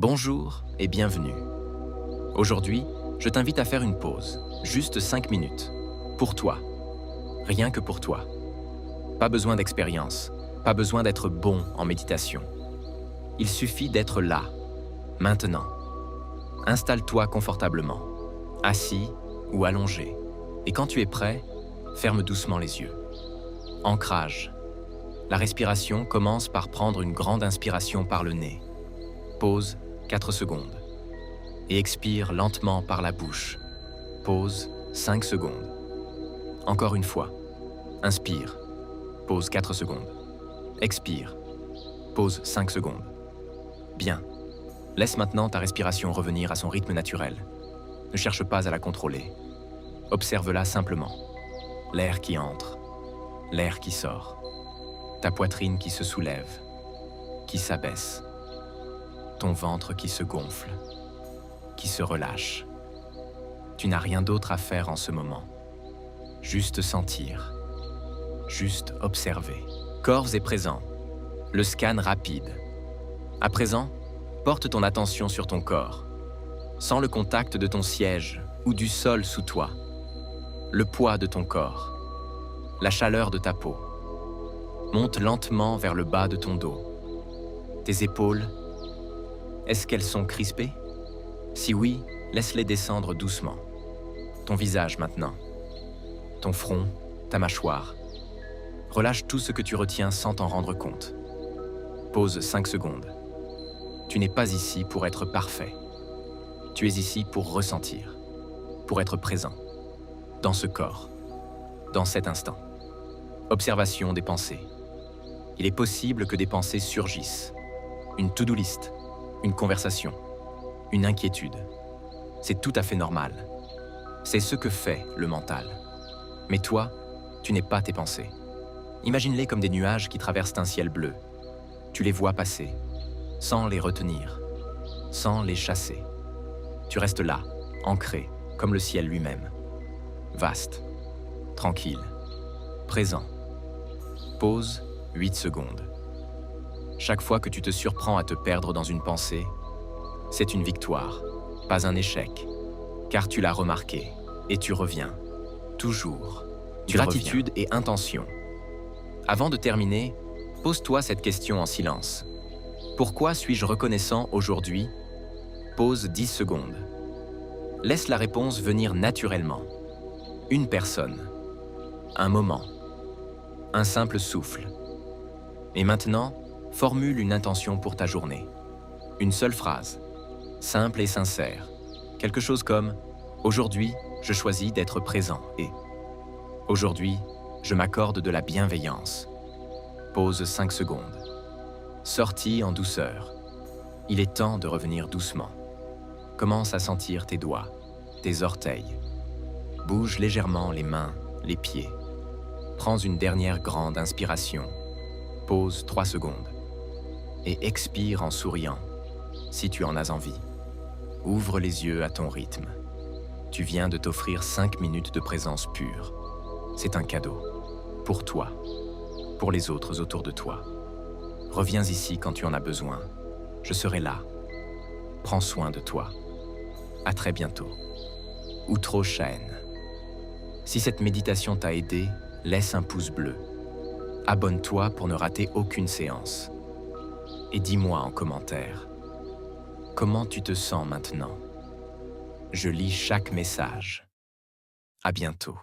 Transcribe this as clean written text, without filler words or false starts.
Bonjour et bienvenue. Aujourd'hui, je t'invite à faire une pause, juste 5 minutes, pour toi, rien que pour toi. Pas besoin d'expérience, pas besoin d'être bon en méditation. Il suffit d'être là, maintenant. Installe-toi confortablement, assis ou allongé, et quand tu es prêt, ferme doucement les yeux. Ancrage. La respiration commence par prendre une grande inspiration par le nez. Pause 4 secondes. Et expire lentement par la bouche. Pause 5 secondes. Encore une fois. Inspire. Pause 4 secondes. Expire. Pause 5 secondes. Bien. Laisse maintenant ta respiration revenir à son rythme naturel. Ne cherche pas à la contrôler. Observe-la simplement. L'air qui entre, l'air qui sort. Ta poitrine qui se soulève, qui s'abaisse. Ton ventre qui se gonfle, qui se relâche. Tu n'as rien d'autre à faire en ce moment. Juste sentir, juste observer. Corps est présent, le scan rapide. À présent, porte ton attention sur ton corps. Sens le contact de ton siège ou du sol sous toi. Le poids de ton corps, la chaleur de ta peau. Monte lentement vers le bas de ton dos. Tes épaules, est-ce qu'elles sont crispées? Si oui, laisse-les descendre doucement. Ton visage maintenant. Ton front, ta mâchoire. Relâche tout ce que tu retiens sans t'en rendre compte. Pause 5 secondes. Tu n'es pas ici pour être parfait. Tu es ici pour ressentir, pour être présent, dans ce corps, dans cet instant. Observation des pensées. Il est possible que des pensées surgissent. Une to-do list, une conversation, une inquiétude. C'est tout à fait normal. C'est ce que fait le mental. Mais toi, tu n'es pas tes pensées. Imagine-les comme des nuages qui traversent un ciel bleu. Tu les vois passer, sans les retenir, sans les chasser. Tu restes là, ancré, comme le ciel lui-même. Vaste, tranquille, présent. Pause 8 secondes. Chaque fois que tu te surprends à te perdre dans une pensée, c'est une victoire, pas un échec, car tu l'as remarqué et tu reviens, toujours. Gratitude et intention. Avant de terminer, pose-toi cette question en silence. Pourquoi suis-je reconnaissant aujourd'hui? Pause 10 secondes. Laisse la réponse venir naturellement. Une personne, un moment, un simple souffle. Et maintenant, formule une intention pour ta journée. Une seule phrase, simple et sincère. Quelque chose comme « Aujourd'hui, je choisis d'être présent » et « Aujourd'hui, je m'accorde de la bienveillance ». Pause 5 secondes. Sortis en douceur. Il est temps de revenir doucement. Commence à sentir tes doigts, tes orteils. Bouge légèrement les mains, les pieds. Prends une dernière grande inspiration. Pause 3 secondes. Et expire en souriant, si tu en as envie. Ouvre les yeux à ton rythme. Tu viens de t'offrir 5 minutes de présence pure. C'est un cadeau. Pour toi. Pour les autres autour de toi. Reviens ici quand tu en as besoin. Je serai là. Prends soin de toi. À très bientôt. Outro Shaen. Si cette méditation t'a aidé, laisse un pouce bleu. Abonne-toi pour ne rater aucune séance. Et dis-moi en commentaire, comment tu te sens maintenant? Je lis chaque message. À bientôt.